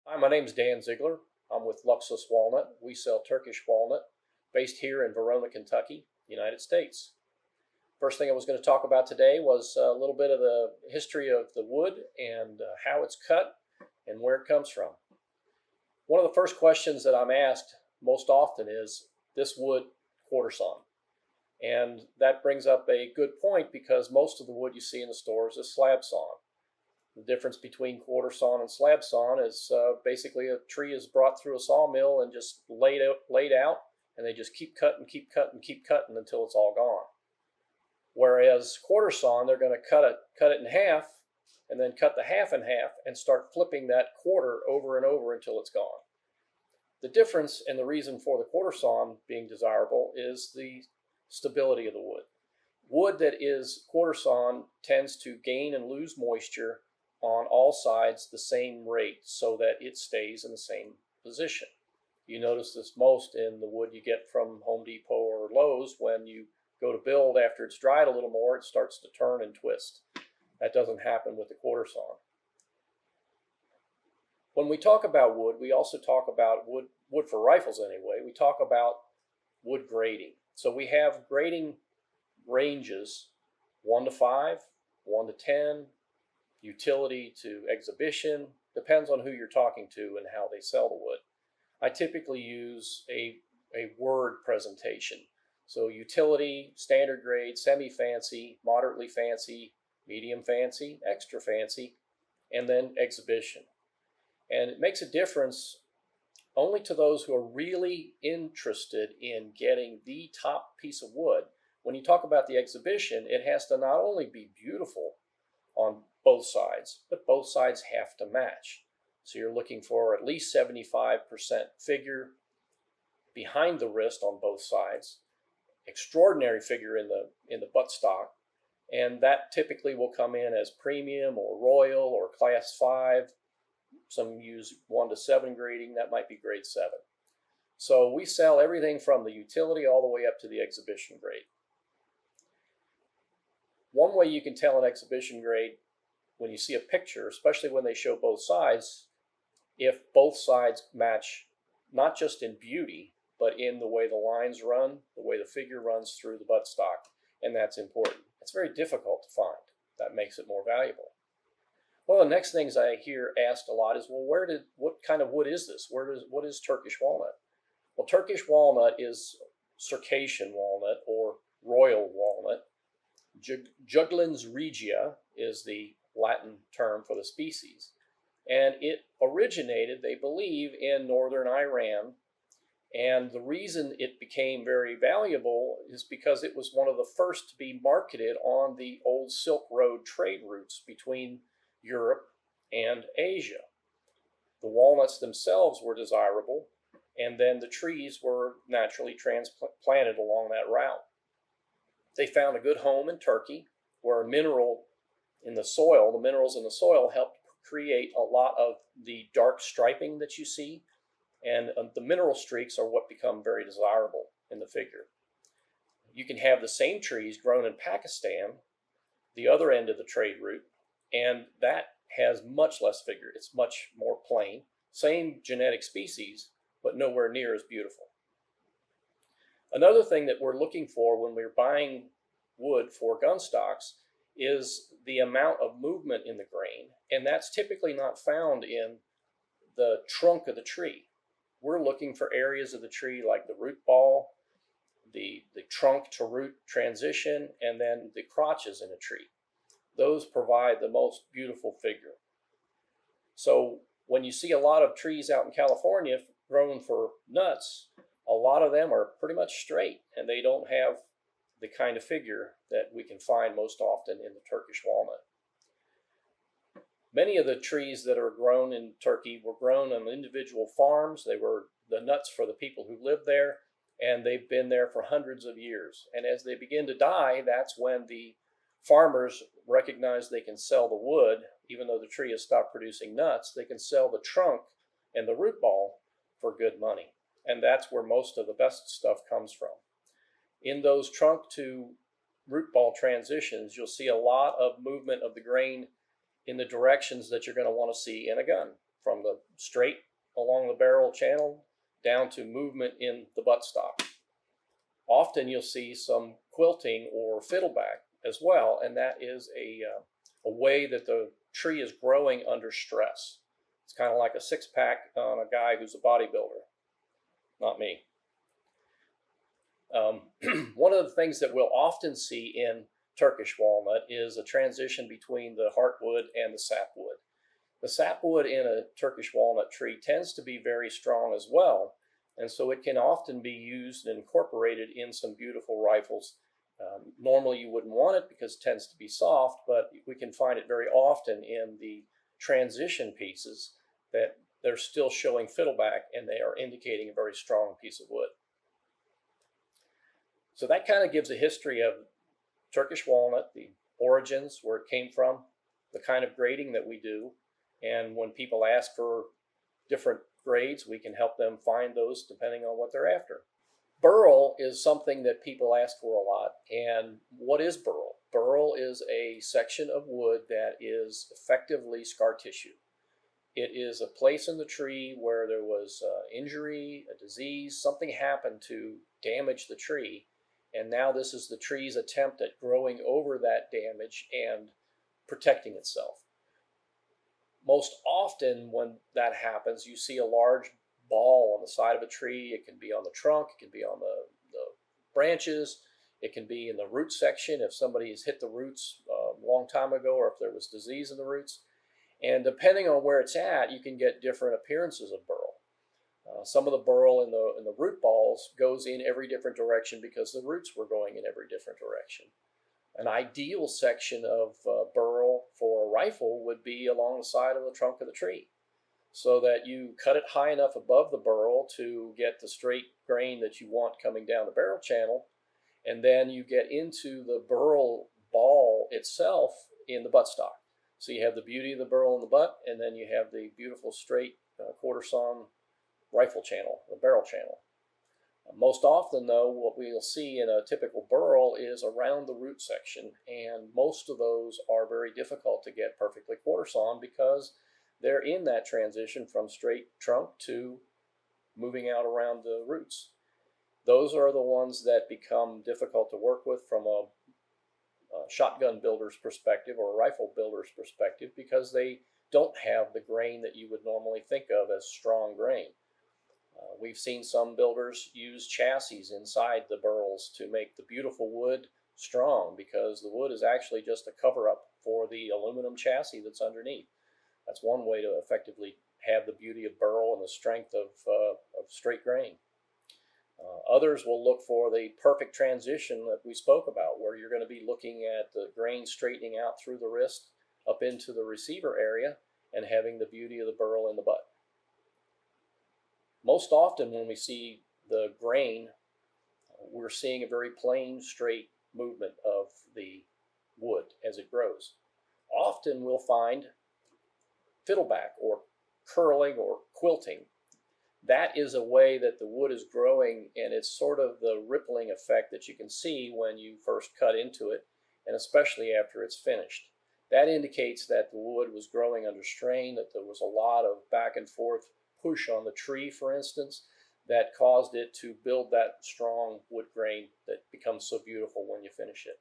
Hi, my name is Dan Ziegler. I'm with Luxus Walnut. We sell Turkish walnut based here in Verona, Kentucky, United States. First thing I was going to talk about today was a little bit of the history of the wood and how it's cut and where it comes from. One of the first questions that I'm asked most often is this wood quarter sawn? And that brings up a good point because most of the wood you see in the stores is slab sawn. The difference between quarter sawn and slab sawn is basically a tree is brought through a sawmill and just laid out, and they just keep cutting, keep cutting, keep cutting until it's all gone. Whereas quarter sawn, they're going to cut it in half, and then cut the half in half and start flipping that quarter over and over until it's gone. The difference and the reason for the quarter sawn being desirable is the stability of the wood. Wood that is quarter sawn tends to gain and lose moisture on all sides the same rate so that it stays in the same position. You notice this most in the wood you get from Home Depot or Lowe's. When you go to build after it's dried a little more, it starts to turn and twist. That doesn't happen with the quarter sawn. When we talk about wood, we also talk about wood for rifles anyway. We talk about wood grading. So we have grading ranges 1 to 5, 1 to 10, utility to exhibition, depends on who you're talking to and how they sell the wood. I typically use a word presentation. So utility, standard grade, semi-fancy, moderately fancy, medium fancy, extra fancy, and then exhibition. And it makes a difference only to those who are really interested in getting the top piece of wood. When you talk about the exhibition, it has to not only be beautiful on both sides, but both sides have to match. So you're looking for at least 75% figure behind the wrist on both sides, extraordinary figure in the buttstock, and that typically will come in as premium or royal or class 5. Some use 1 to 7 grading, that might be grade 7. So we sell everything from the utility all the way up to the exhibition grade. One way you can tell an exhibition grade when you see a picture, especially when they show both sides, if both sides match not just in beauty, but in the way the lines run, the way the figure runs through the buttstock, and that's important. It's very difficult to find. That makes it more valuable. One of the next things I hear asked a lot is, well, what kind of wood is this? What is Turkish walnut? Well, Turkish walnut is Circassian walnut or royal walnut. Juglans regia is the Latin term for the species. And it originated, they believe, in northern Iran. And the reason it became very valuable is because it was one of the first to be marketed on the old Silk Road trade routes between Europe and Asia. The walnuts themselves were desirable, and then the trees were naturally transplanted along that route. They found a good home in Turkey where a mineral in the soil, the minerals in the soil helped create a lot of the dark striping that you see, and the mineral streaks are what become very desirable in the figure. You can have the same trees grown in Pakistan, the other end of the trade route, and that has much less figure. It's much more plain. Same genetic species, but nowhere near as beautiful. Another thing that we're looking for when we're buying wood for gunstocks is the amount of movement in the grain, and that's typically not found in the trunk of the tree. We're looking for areas of the tree like the root ball, the trunk to root transition, and then the crotches in a tree. Those provide the most beautiful figure. So when you see a lot of trees out in California grown for nuts, a lot of them are pretty much straight, and they don't have the kind of figure that we can find most often in the Turkish walnut. Many of the trees that are grown in Turkey were grown on individual farms. They were the nuts for the people who lived there, and they've been there for hundreds of years. And as they begin to die, that's when the farmers recognize they can sell the wood. Even though the tree has stopped producing nuts, they can sell the trunk and the root ball for good money. And that's where most of the best stuff comes from. In those trunk to root ball transitions, you'll see a lot of movement of the grain in the directions that you're going to want to see in a gun. from the straight along the barrel channel down to movement in the buttstock. Often you'll see some quilting or fiddleback as well, and that is a way that the tree is growing under stress. It's kind of like a six-pack on a guy who's a bodybuilder. Not me. One of the things that we'll often see in Turkish walnut is a transition between the heartwood and the sapwood. The sapwood in a Turkish walnut tree tends to be very strong as well, and so it can often be used and incorporated in some beautiful rifles. Normally you wouldn't want it because it tends to be soft, but we can find it very often in the transition pieces that they're still showing fiddleback and they are indicating a very strong piece of wood. So that kind of gives a history of Turkish walnut, the origins, where it came from, the kind of grading that we do, and when people ask for different grades, we can help them find those depending on what they're after. Burl is something that people ask for a lot. And what is burl? Burl is a section of wood that is effectively scar tissue. It is a place in the tree where there was injury, a disease, something happened to damage the tree, and now this is the tree's attempt at growing over that damage and protecting itself. Most often when that happens, you see a large ball on the side of a tree. It can be on the trunk, it can be on the branches, it can be in the root section if somebody has hit the roots a long time ago or if there was disease in the roots. And depending on where it's at, you can get different appearances of burl. Some of the burl in the root balls goes in every different direction because the roots were going in every different direction. An ideal section of burl for a rifle would be along the side of the trunk of the tree, so that you cut it high enough above the burl to get the straight grain that you want coming down the barrel channel, and then you get into the burl ball itself in the buttstock. So you have the beauty of the burl in the butt, and then you have the beautiful straight quarter sawn rifle channel, the barrel channel. Most often, though, what we'll see in a typical burl is around the root section, and most of those are very difficult to get perfectly quarter sawn because they're in that transition from straight trunk to moving out around the roots. Those are the ones that become difficult to work with from a shotgun builder's perspective or a rifle builder's perspective because they don't have the grain that you would normally think of as strong grain. We've seen some builders use chassis inside the burls to make the beautiful wood strong because the wood is actually just a cover-up for the aluminum chassis that's underneath. That's one way to effectively have the beauty of burl and the strength of straight grain. Others will look for the perfect transition that we spoke about, where you're going to be looking at the grain straightening out through the wrist up into the receiver area and having the beauty of the burl in the butt. Most often when we see the grain, we're seeing a very plain, straight movement of the wood as it grows. Often we'll find fiddleback or curling or quilting. That is a way that the wood is growing, and it's sort of the rippling effect that you can see when you first cut into it, and especially after it's finished. That indicates that the wood was growing under strain, that there was a lot of back and forth push on the tree, for instance, that caused it to build that strong wood grain that becomes so beautiful when you finish it.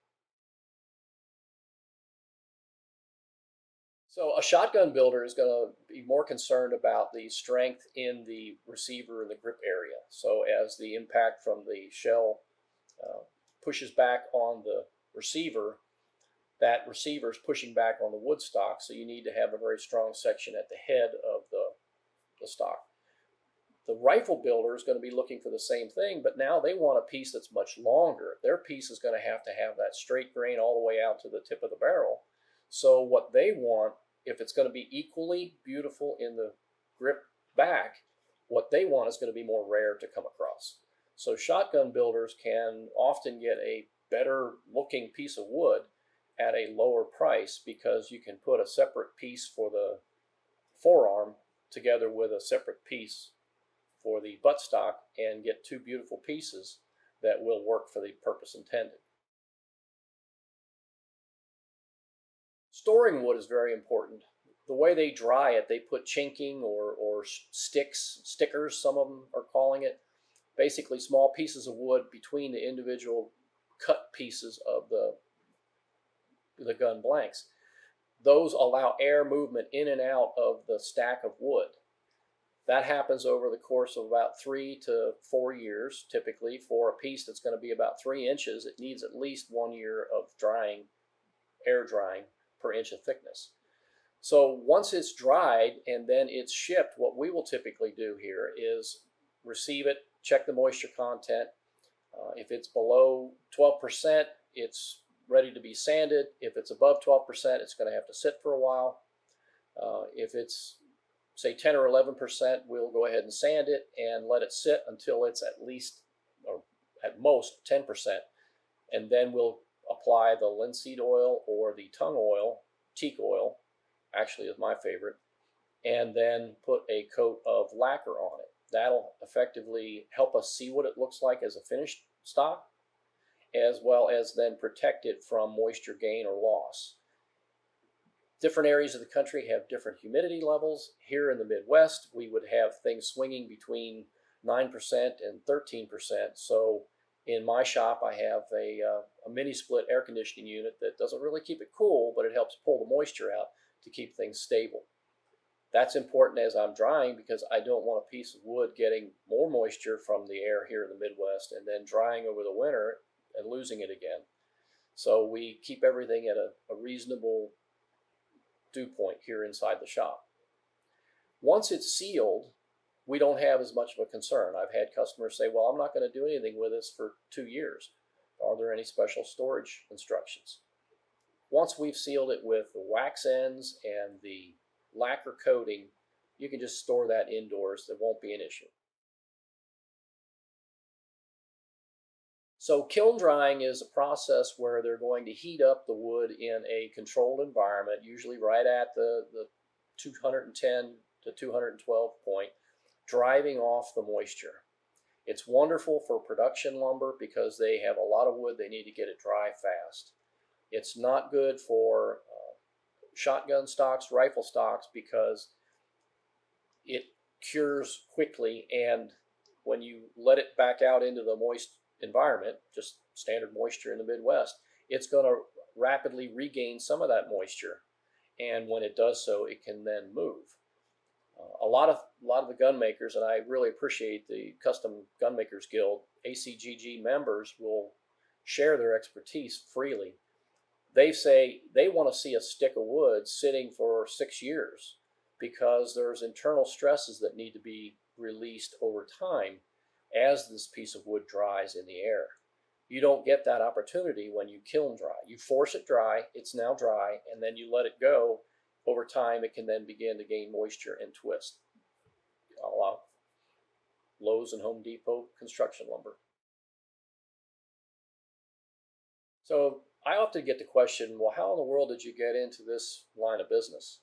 So a shotgun builder is going to be more concerned about the strength in the receiver and the grip area. So as the impact from the shell pushes back on the receiver, that receiver is pushing back on the wood stock, so you need to have a very strong section at the head of the stock. The rifle builder is going to be looking for the same thing, but now they want a piece that's much longer. Their piece is going to have that straight grain all the way out to the tip of the barrel. So what they want, if it's going to be equally beautiful in the grip back, what they want is going to be more rare to come across. So shotgun builders can often get a better looking piece of wood at a lower price because you can put a separate piece for the forearm together with a separate piece for the buttstock and get two beautiful pieces that will work for the purpose intended. Storing wood is very important. the way they dry it, they put chinking or stickers, some of them are calling it, basically small pieces of wood between the individual cut pieces of the gun blanks. Those allow air movement in and out of the stack of wood. That happens over the course of about 3 to 4 years. Typically, for a piece that's going to be about 3 inches, it needs at least 1 year of drying, air drying per inch of thickness. So once it's dried and then it's shipped, what we will typically do here is receive it, check the moisture content. If it's below 12%, it's ready to be sanded. If it's above 12%, it's going to have to sit for a while. If it's, say, 10 or 11%, we'll go ahead and sand it and let it sit until it's at least, or at most, 10%. And then we'll apply the linseed oil or the tung oil, teak oil, actually is my favorite, and then put a coat of lacquer on it. That'll effectively help us see what it looks like as a finished stock, as well as then protect it from moisture gain or loss. Different areas of the country have different humidity levels. Here in the Midwest, we would have things swinging between 9% and 13%. So in my shop, I have a mini split air conditioning unit that doesn't really keep it cool, but it helps pull the moisture out to keep things stable. That's important as I'm drying, because I don't want a piece of wood getting more moisture from the air here in the Midwest and then drying over the winter and losing it again. So we keep everything at a reasonable dew point here inside the shop. Once it's sealed, we don't have as much of a concern. I've had customers say, well, I'm not going to do anything with this for 2 years. Are there any special storage instructions? Once we've sealed it with the wax ends and the lacquer coating, you can just store that indoors. There won't be an issue. So kiln drying is a process where they're going to heat up the wood in a controlled environment, usually right at the 210 to 212 point, driving off the moisture. It's wonderful for production lumber because they have a lot of wood. They need to get it dry fast. It's not good for shotgun stocks, rifle stocks, because it cures quickly, and when you let it back out into the moist environment, just standard moisture in the Midwest, it's going to rapidly regain some of that moisture, and when it does so, it can then move. A lot of the gun makers, and I really appreciate the Custom Gun Makers Guild, ACGG members will share their expertise freely. They say they want to see a stick of wood sitting for 6 years because there's internal stresses that need to be released over time as this piece of wood dries in the air. You don't get that opportunity when you kiln dry. You force it dry, it's now dry, and then you let it go. Over time, it can then begin to gain moisture and twist. A la Lowe's and Home Depot construction lumber. So I often get the question, well, how in the world did you get into this line of business?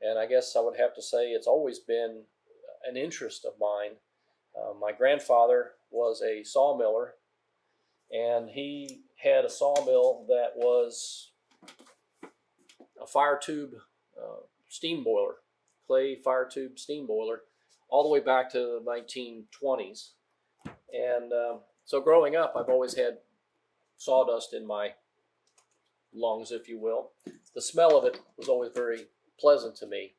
And I guess I would have to say it's always been an interest of mine. My grandfather was a sawmiller, and he had a sawmill that was a fire tube steam boiler, clay fire tube steam boiler, all the way back to the 1920s. And so growing up, I've always had sawdust in my lungs, if you will. The smell of it was always very pleasant to me.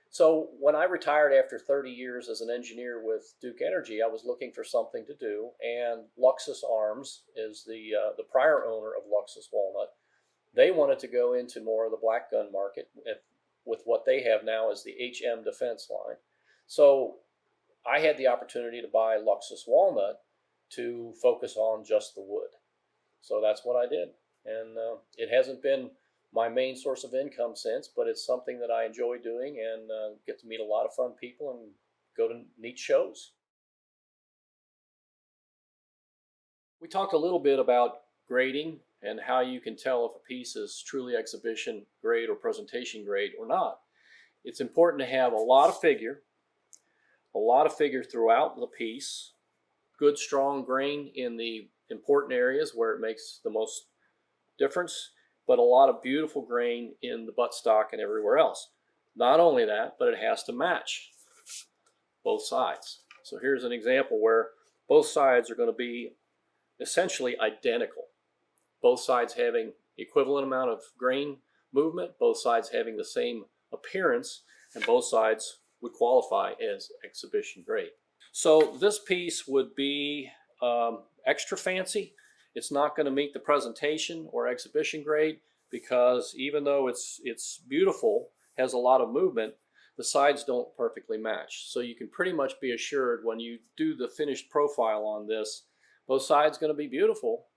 So when I retired after 30 years as an engineer with Duke Energy, I was looking for something to do, and Luxus Arms is the prior owner of Luxus Walnut. They wanted to go into more of the black gun market with what they have now as the HM defense line. So I had the opportunity to buy Luxus Walnut to focus on just the wood. So that's what I did. And it hasn't been my main source of income since, but it's something that I enjoy doing and get to meet a lot of fun people and go to neat shows. We talked a little bit about grading and how you can tell if a piece is truly exhibition grade or presentation grade or not. It's important to have a lot of figure throughout the piece, good strong grain in the important areas where it makes the most difference, but a lot of beautiful grain in the buttstock and everywhere else. Not only that, but it has to match both sides. So here's an example where both sides are going to be essentially identical. Both sides having equivalent amount of grain movement, both sides having the same appearance, and both sides would qualify as exhibition grade. So this piece would be extra fancy. It's not going to meet the presentation or exhibition grade because even though it's beautiful, has a lot of movement, the sides don't perfectly match. So you can pretty much be assured when you do the finished profile on this, both sides going to be beautiful,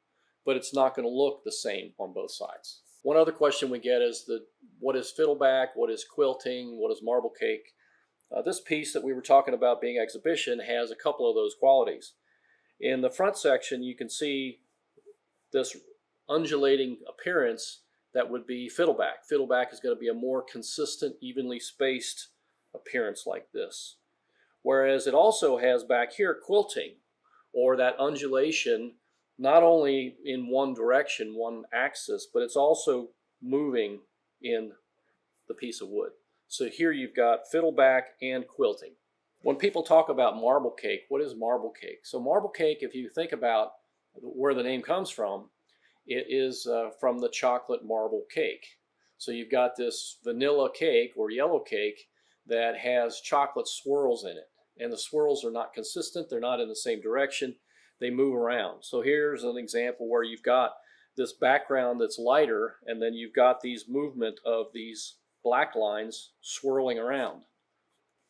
but it's not going to look the same on both sides. One other question we get is what is fiddleback, what is quilting, what is marble cake? This piece that we were talking about being exhibition has a couple of those qualities. In the front section, you can see this undulating appearance that would be fiddleback. Fiddleback is going to be a more consistent, evenly spaced appearance like this. Whereas it also has back here quilting, or that undulation, not only in one direction, one axis, but it's also moving in the piece of wood. So here you've got fiddleback and quilting. When people talk about marble cake, what is marble cake? So marble cake, if you think about where the name comes from, it is from the chocolate marble cake. So you've got this vanilla cake or yellow cake that has chocolate swirls in it. And the swirls are not consistent, they're not in the same direction, they move around. So here's an example where you've got this background that's lighter, and then you've got these movement of these black lines swirling around.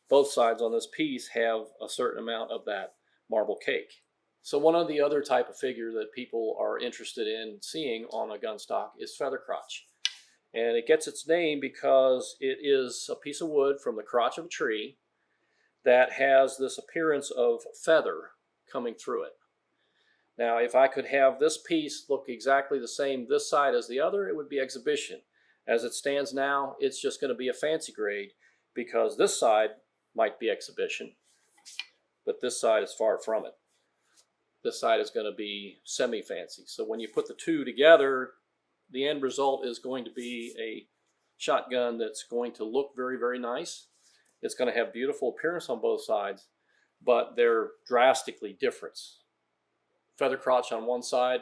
Both sides on this piece have a certain amount of that marble cake. So one of the other type of figure that people are interested in seeing on a gun stock is feather crotch. And it gets its name because it is a piece of wood from the crotch of a tree that has this appearance of feather coming through it. Now, if I could have this piece look exactly the same this side as the other, it would be exhibition. As it stands now, it's just going to be a fancy grade because this side might be exhibition, but this side is far from it. This side is going to be semi-fancy. So when you put the two together, the end result is going to be a shotgun that's going to look very, very nice. It's going to have beautiful appearance on both sides, but they're drastically different. Feather crotch on one side,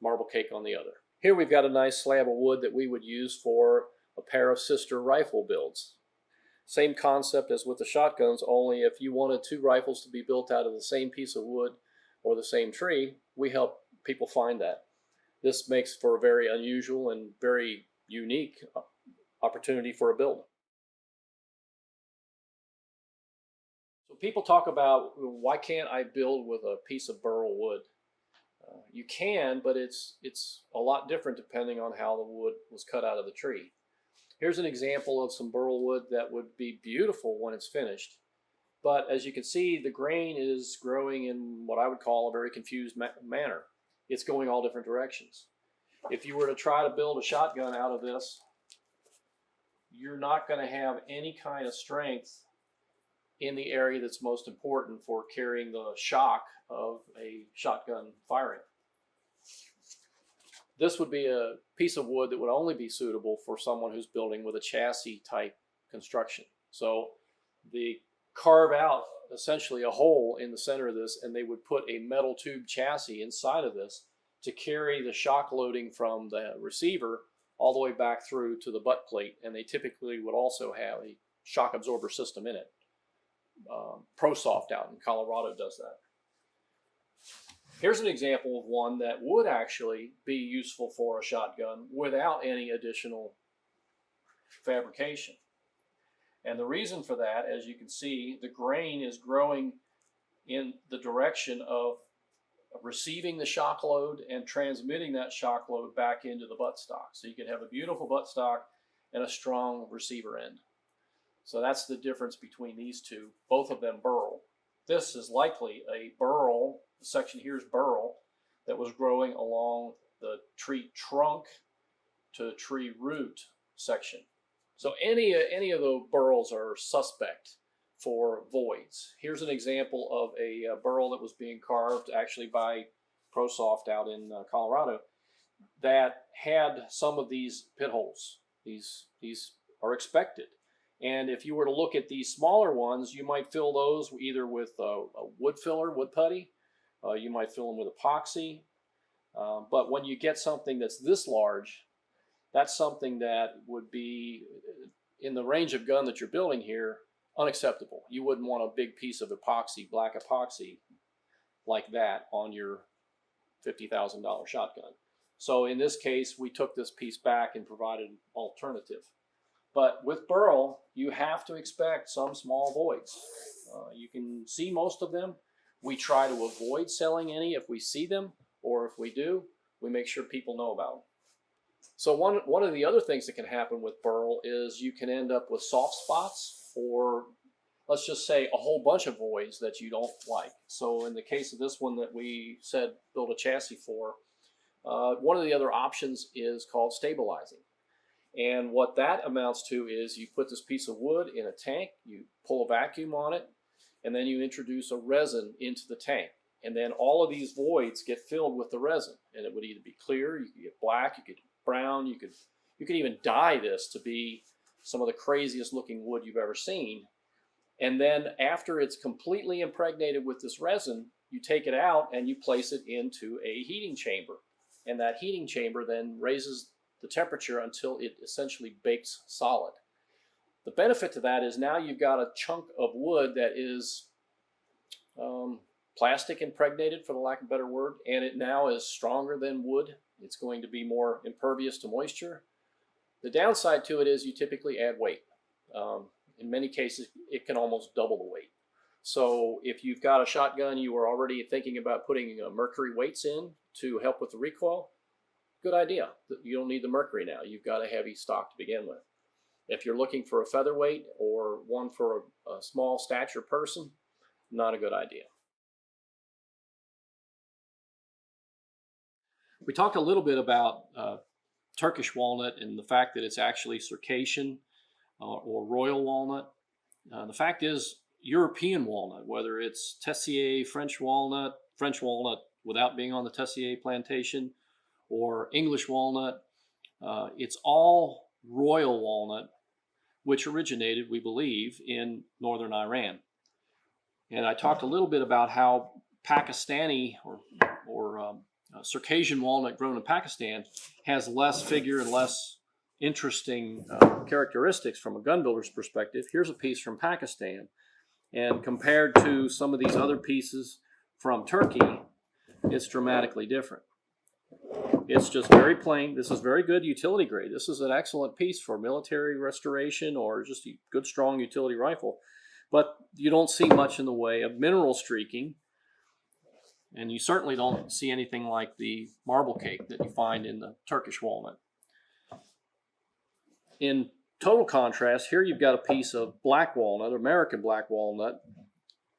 marble cake on the other. Here we've got a nice slab of wood that we would use for a pair of sister rifle builds. Same concept as with the shotguns, only if you wanted two rifles to be built out of the same piece of wood or the same tree, we help people find that. This makes for a very unusual and very unique opportunity for a build. So people talk about, why can't I build with a piece of burl wood? You can, but it's a lot different depending on how the wood was cut out of the tree. Here's an example of some burl wood that would be beautiful when it's finished. But as you can see, the grain is growing in what I would call a very confused manner. It's going all different directions. If you were to try to build a shotgun out of this, you're not going to have any kind of strength in the area that's most important for carrying the shock of a shotgun firing. This would be a piece of wood that would only be suitable for someone who's building with a chassis type construction. So they carve out essentially a hole in the center of this, and they would put a metal tube chassis inside of this to carry the shock loading from the receiver all the way back through to the butt plate, and they typically would also have a shock absorber system in it. ProSoft out in Colorado does that. Here's an example of one that would actually be useful for a shotgun without any additional fabrication. And the reason for that, as you can see, the grain is growing in the direction of receiving the shock load and transmitting that shock load back into the buttstock. So you can have a beautiful buttstock and a strong receiver end. So that's the difference between these two, both of them burl. This is likely a burl, the section here is burl, that was growing along the tree trunk to tree root section. So any of the burls are suspect for voids. Here's an example of a burl that was being carved actually by ProSoft out in Colorado that had some of these pit holes, these are expected. And if you were to look at these smaller ones, you might fill those either with a wood filler, wood putty. You might fill them with epoxy. But when you get something that's this large, that's something that would be, in the range of gun that you're building here, unacceptable. You wouldn't want a big piece of epoxy, black epoxy, like that on your $50,000 shotgun. So in this case, we took this piece back and provided an alternative. But with Burl, you have to expect some small voids. You can see most of them. We try to avoid selling any if we see them, or if we do, we make sure people know about them. So one of the other things that can happen with Burl is you can end up with soft spots, or let's just say a whole bunch of voids that you don't like. So in the case of this one that we said build a chassis for, one of the other options is called stabilizing. And what that amounts to is you put this piece of wood in a tank, you pull a vacuum on it, and then you introduce a resin into the tank. And then all of these voids get filled with the resin. And it would either be clear, you could get black, you could get brown, you could even dye this to be some of the craziest looking wood you've ever seen. And then after it's completely impregnated with this resin, you take it out and you place it into a heating chamber. And that heating chamber then raises the temperature until it essentially bakes solid. The benefit to that is now you've got a chunk of wood that is plastic impregnated, for the lack of a better word, and it now is stronger than wood. It's going to be more impervious to moisture. The downside to it is you typically add weight. In many cases, it can almost double the weight. So if you've got a shotgun you were already thinking about putting mercury weights in to help with the recoil, good idea. You don't need the mercury now. You've got a heavy stock to begin with. If you're looking for a featherweight or one for a small stature person, not a good idea. We talked a little bit about Turkish walnut and the fact that it's actually Circassian or royal walnut. The fact is, European walnut, whether it's Tessier French walnut without being on the Tessier plantation, or English walnut, it's all royal walnut, which originated, we believe, in northern Iran. And I talked a little bit about how Pakistani or Circassian walnut grown in Pakistan has less figure and less interesting characteristics from a gun builder's perspective. Here's a piece from Pakistan, and compared to some of these other pieces from Turkey, it's dramatically different. It's just very plain. This is very good utility grade. This is an excellent piece for military restoration or just a good strong utility rifle. But you don't see much in the way of mineral streaking, and you certainly don't see anything like the marble cake that you find in the Turkish walnut. In total contrast, here you've got a piece of black walnut, American black walnut,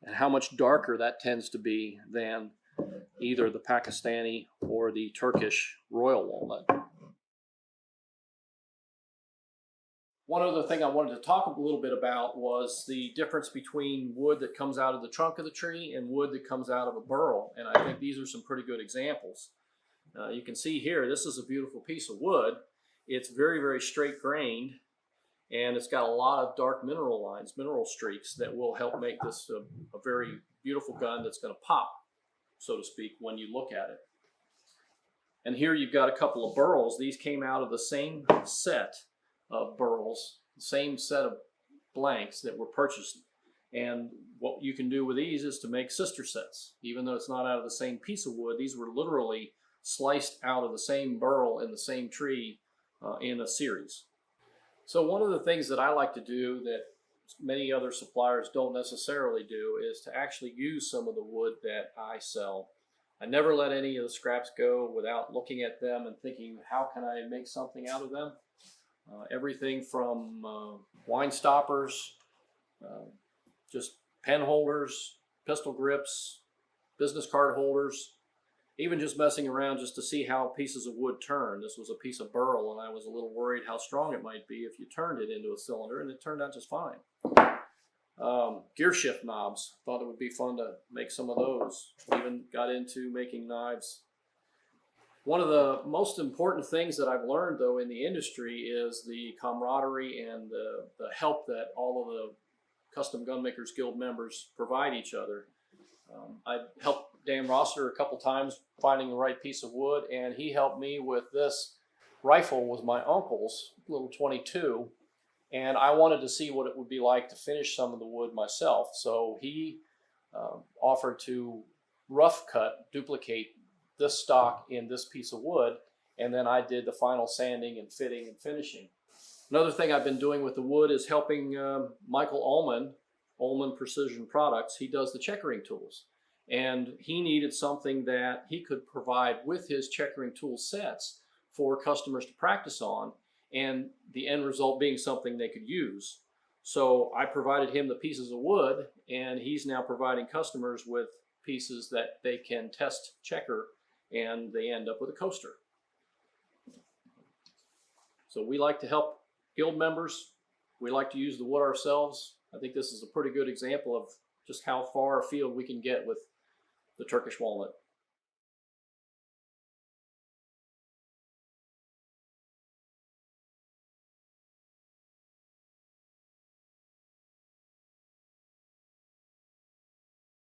and how much darker that tends to be than either the Pakistani or the Turkish royal walnut. One other thing I wanted to talk a little bit about was the difference between wood that comes out of the trunk of the tree and wood that comes out of a burl, and I think these are some pretty good examples. You can see here, this is a beautiful piece of wood. It's very, very straight grained, and it's got a lot of dark mineral lines, mineral streaks that will help make this a very beautiful gun that's going to pop, so to speak, when you look at it. And here you've got a couple of burls. These came out of the same set of burls, the same set of blanks that were purchased. And what you can do with these is to make sister sets. Even though it's not out of the same piece of wood, these were literally sliced out of the same burl in the same tree in a series. So one of the things that I like to do that many other suppliers don't necessarily do is to actually use some of the wood that I sell. I never let any of the scraps go without looking at them and thinking, how can I make something out of them? Everything from wine stoppers, just pen holders, pistol grips, business card holders, even just messing around just to see how pieces of wood turn. This was a piece of burl, and I was a little worried how strong it might be if you turned it into a cylinder, and it turned out just fine. Gear shift knobs, thought it would be fun to make some of those. Even got into making knives One of the most important things that I've learned, though, in the industry is the camaraderie and the help that all of the Custom Gunmakers Guild members provide each other. I helped Dan Rosser a couple times finding the right piece of wood, and he helped me with this rifle with my uncle's little 22, and I wanted to see what it would be like to finish some of the wood myself. So he offered to rough cut, duplicate this stock in this piece of wood, and then I did the final sanding and fitting and finishing. Another thing I've been doing with the wood is helping Michael Ullman Precision Products. He does the checkering tools, and he needed something that he could provide with his checkering tool sets for customers to practice on, and the end result being something they could use. So I provided him the pieces of wood, and he's now providing customers with pieces that they can test checker, and they end up with a coaster. So we like to help guild members. We like to use the wood ourselves. I think this is a pretty good example of just how far afield we can get with the Turkish walnut.